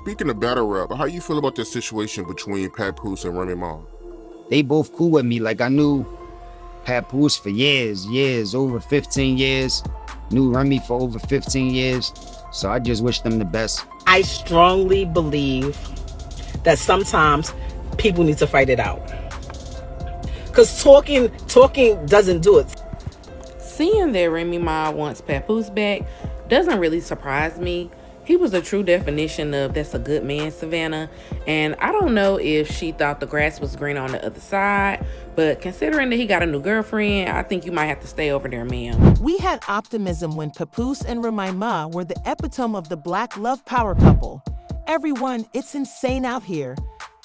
speaking of battle rap, how you feel about the situation between Papoose and Remy Ma? They both cool with me. Like, I knew Papoose for years, over 15 years. Knew Remy for over 15 years. So I just wish them the best. I strongly believe that sometimes people need to fight it out. Because talking doesn't do it. Seeing that Remy Ma wants Papoose back doesn't really surprise me. He was a true definition of that's a good man, Savannah. And I don't know if she thought the grass was green on the other side, but considering that he got a new girlfriend, I think you might have to stay over there, ma'am. We had optimism when Papoose and Remy Ma were the epitome of the black love power couple. Everyone, it's insane out here.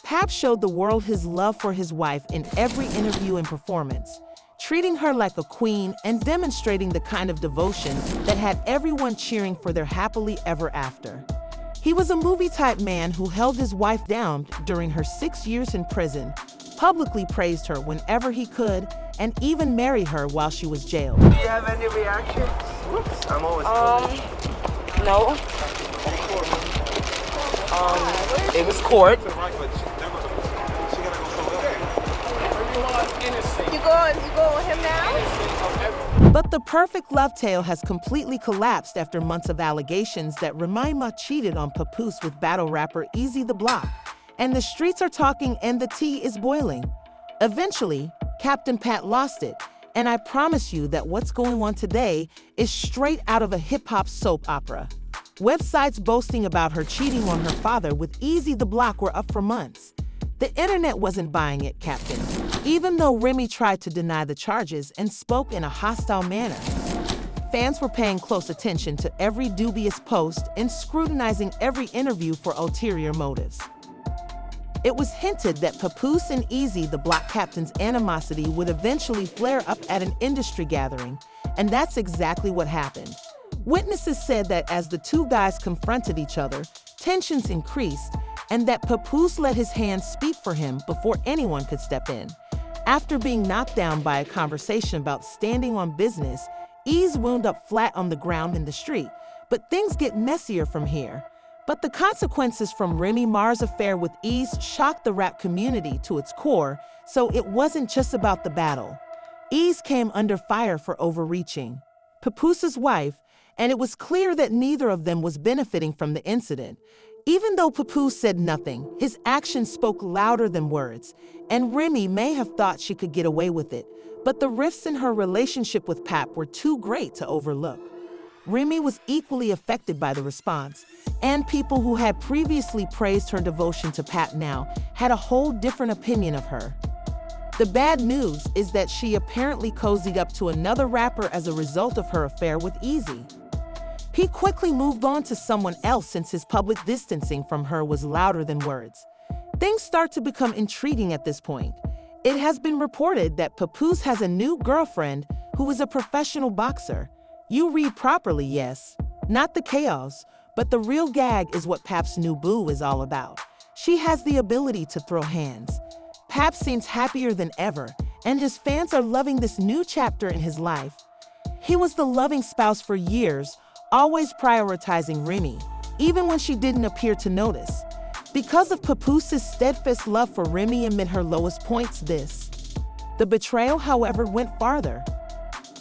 Pap showed the world his love for his wife in every interview and performance, treating her like a queen and demonstrating the kind of devotion that had everyone cheering for their happily ever after. He was a movie-type man who held his wife down during her 6 years in prison, publicly praised her whenever he could, and even married her while she was jailed. Do you have any reaction? Whoops, I'm always No. It was court. You go with him now? But the perfect love tale has completely collapsed after months of allegations that Remy Ma cheated on Papoose with battle rapper Easy the Block. And the streets are talking and the tea is boiling. Eventually, Captain Pat lost it. And I promise you that what's going on today is straight out of a hip-hop soap opera. Websites boasting about her cheating on her father with Easy the Block were up for months. The internet wasn't buying it, Captain, even though Remy tried to deny the charges and spoke in a hostile manner. Fans were paying close attention to every dubious post and scrutinizing every interview for ulterior motives. It was hinted that Papoose and Easy the Block Captain's animosity would eventually flare up at an industry gathering, and that's exactly what happened. Witnesses said that as the two guys confronted each other, tensions increased, and that Papoose let his hands speak for him before anyone could step in. After being knocked down by a conversation about standing on business, Ease wound up flat on the ground in the street. But things get messier from here. But the consequences from Remy Ma's affair with Ease shocked the rap community to its core, so it wasn't just about the battle. Ease came under fire for overreaching. Papoose's wife, and it was clear that neither of them was benefiting from the incident. Even though Papoose said nothing, his actions spoke louder than words, and Remy may have thought she could get away with it, but the rifts in her relationship with Pap were too great to overlook. Remy was equally affected by the response, and people who had previously praised her devotion to Pap now had a whole different opinion of her. The bad news is that she apparently cozied up to another rapper as a result of her affair with Easy. He quickly moved on to someone else since his public distancing from her was louder than words. Things start to become intriguing at this point. It has been reported that Papoose has a new girlfriend who is a professional boxer. You read properly, yes. Not the chaos, but the real gag is what Pap's new boo is all about. She has the ability to throw hands. Pap seems happier than ever, and his fans are loving this new chapter in his life. He was the loving spouse for years, always prioritizing Remy, even when she didn't appear to notice. Because of Papoose's steadfast love for Remy amid her lowest points, the betrayal, however, went farther.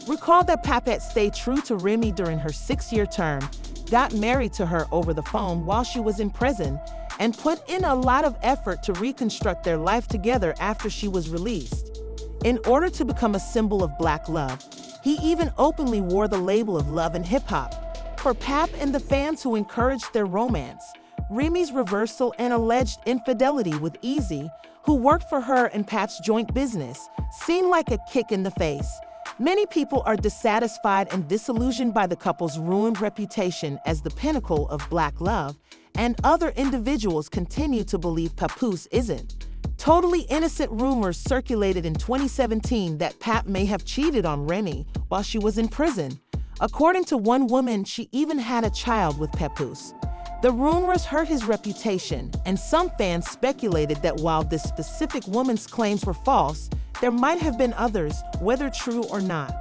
Recall that Pap had stayed true to Remy during her 6-year term, got married to her over the phone while she was in prison, and put in a lot of effort to reconstruct their life together after she was released. In order to become a symbol of black love, he even openly wore the label of love and hip-hop. For Pap and the fans who encouraged their romance, Remy's reversal and alleged infidelity with Easy, who worked for her and Pap's joint business, seemed like a kick in the face. Many people are dissatisfied and disillusioned by the couple's ruined reputation as the pinnacle of black love, and other individuals continue to believe Papoose isn't. Totally innocent rumors circulated in 2017 that Pap may have cheated on Remy while she was in prison. According to one woman, she even had a child with Papoose. The rumors hurt his reputation, and some fans speculated that while this specific woman's claims were false, there might have been others, whether true or not.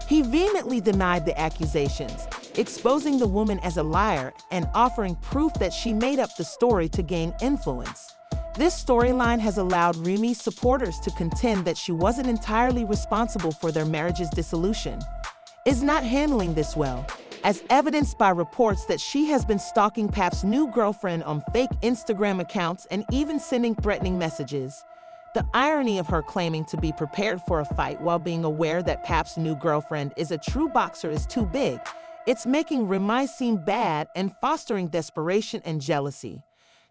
He vehemently denied the accusations, exposing the woman as a liar and offering proof that she made up the story to gain influence. This storyline has allowed Remy's supporters to contend that she wasn't entirely responsible for their marriage's dissolution. Is not handling this well, as evidenced by reports that she has been stalking Pap's new girlfriend on fake Instagram accounts and even sending threatening messages. The irony of her claiming to be prepared for a fight while being aware that Pap's new girlfriend is a true boxer is too big. It's making Remy seem bad and fostering desperation and jealousy.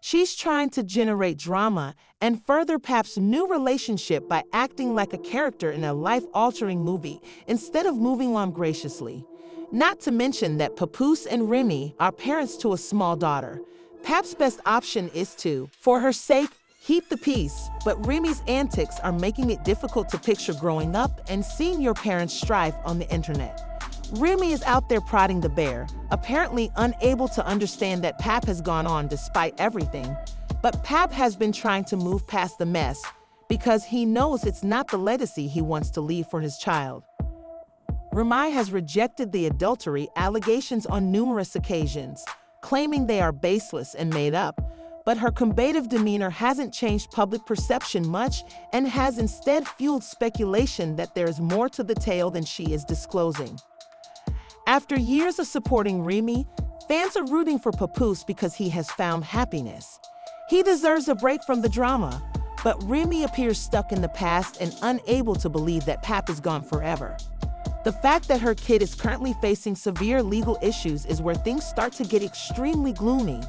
She's trying to generate drama and further Pap's new relationship by acting like a character in a life-altering movie instead of moving on graciously. Not to mention that Papoose and Remy are parents to a small daughter. Pap's best option is to, for her sake, keep the peace, but Remy's antics are making it difficult to picture growing up and seeing your parents strive on the internet. Remy is out there prodding the bear, apparently unable to understand that Pap has gone on despite everything. But Pap has been trying to move past the mess because he knows it's not the legacy he wants to leave for his child. Remy has rejected the adultery allegations on numerous occasions, claiming they are baseless and made up. But her combative demeanor hasn't changed public perception much and has instead fueled speculation that there is more to the tale than she is disclosing. After years of supporting Remy, fans are rooting for Papoose because he has found happiness. He deserves a break from the drama, but Remy appears stuck in the past and unable to believe that Pap is gone forever. The fact that her kid is currently facing severe legal issues is where things start to get extremely gloomy.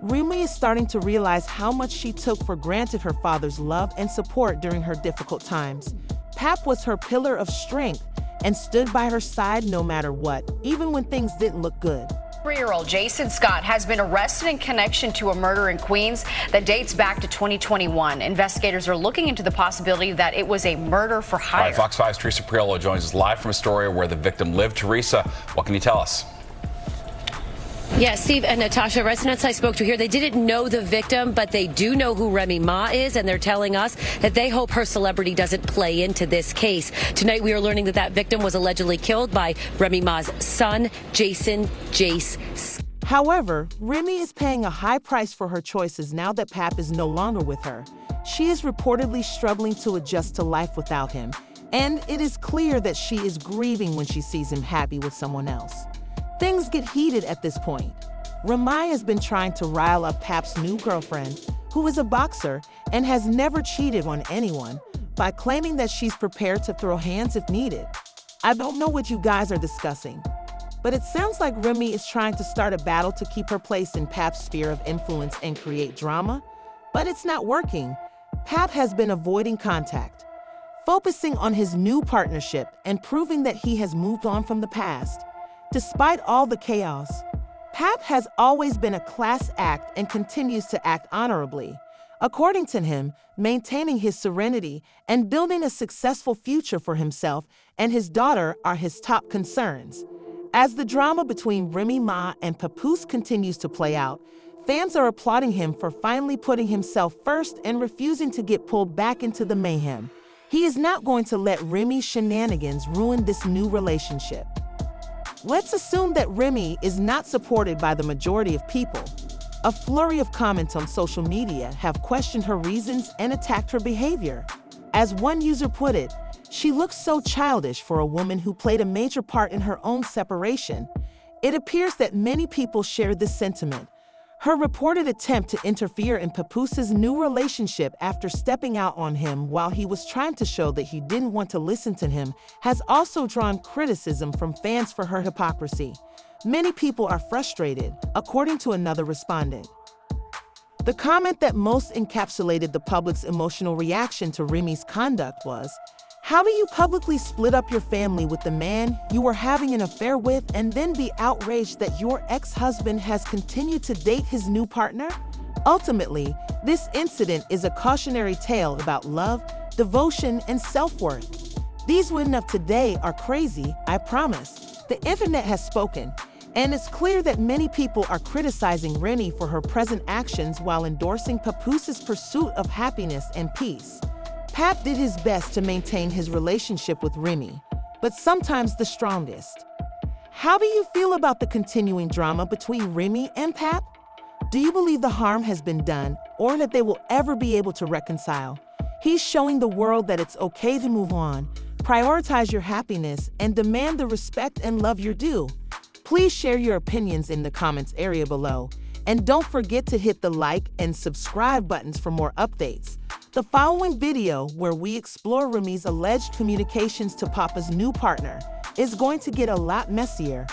Remy is starting to realize how much she took for granted her father's love and support during her difficult times. Pap was her pillar of strength and stood by her side no matter what, even when things didn't look good. 3-year-old Jason Scott has been arrested in connection to a murder in Queens that dates back to 2021. Investigators are looking into the possibility that it was a murder for hire. All right, Fox 5's Teresa Priolo joins us live from Astoria where the victim lived. Teresa, what can you tell us? Yeah, Steve and Natasha, residents I spoke to here, they didn't know the victim, but they do know who Remy Ma is, and they're telling us that they hope her celebrity doesn't play into this case. Tonight, we are learning that that victim was allegedly killed by Remy Ma's son, Jason Jace. However, Remy is paying a high price for her choices now that Pap is no longer with her. She is reportedly struggling to adjust to life without him, and it is clear that she is grieving when she sees him happy with someone else. Things get heated at this point. Remy has been trying to rile up Pap's new girlfriend, who is a boxer and has never cheated on anyone, by claiming that she's prepared to throw hands if needed. I don't know what you guys are discussing, but it sounds like Remy is trying to start a battle to keep her place in Pap's sphere of influence and create drama, but it's not working. Pap has been avoiding contact, focusing on his new partnership and proving that he has moved on from the past. Despite all the chaos, Pap has always been a class act and continues to act honorably. According to him, maintaining his serenity and building a successful future for himself and his daughter are his top concerns. As the drama between Remy Ma and Papoose continues to play out, fans are applauding him for finally putting himself first and refusing to get pulled back into the mayhem. He is not going to let Remy's shenanigans ruin this new relationship. Let's assume that Remy is not supported by the majority of people. A flurry of comments on social media have questioned her reasons and attacked her behavior. As one user put it, she looks so childish for a woman who played a major part in her own separation. It appears that many people share this sentiment. Her reported attempt to interfere in Papoose's new relationship after stepping out on him while he was trying to show that he didn't want to listen to him has also drawn criticism from fans for her hypocrisy. Many people are frustrated, according to another respondent. The comment that most encapsulated the public's emotional reaction to Remy's conduct was, "How do you publicly split up your family with the man you were having an affair with and then be outraged that your ex-husband has continued to date his new partner?" Ultimately, this incident is a cautionary tale about love, devotion, and self-worth. These women of today are crazy, I promise. The internet has spoken, and it's clear that many people are criticizing Remy for her present actions while endorsing Papoose's pursuit of happiness and peace. Pap did his best to maintain his relationship with Remy, but sometimes the strongest How do you feel about the continuing drama between Remy and Pap? Do you believe the harm has been done or that they will ever be able to reconcile? He's showing the world that it's okay to move on, prioritize your happiness, and demand the respect and love you're due. Please share your opinions in the comments area below. And don't forget to hit the like and subscribe buttons for more updates. The following video, where we explore Remy's alleged communications to Papa's new partner, is going to get a lot messier.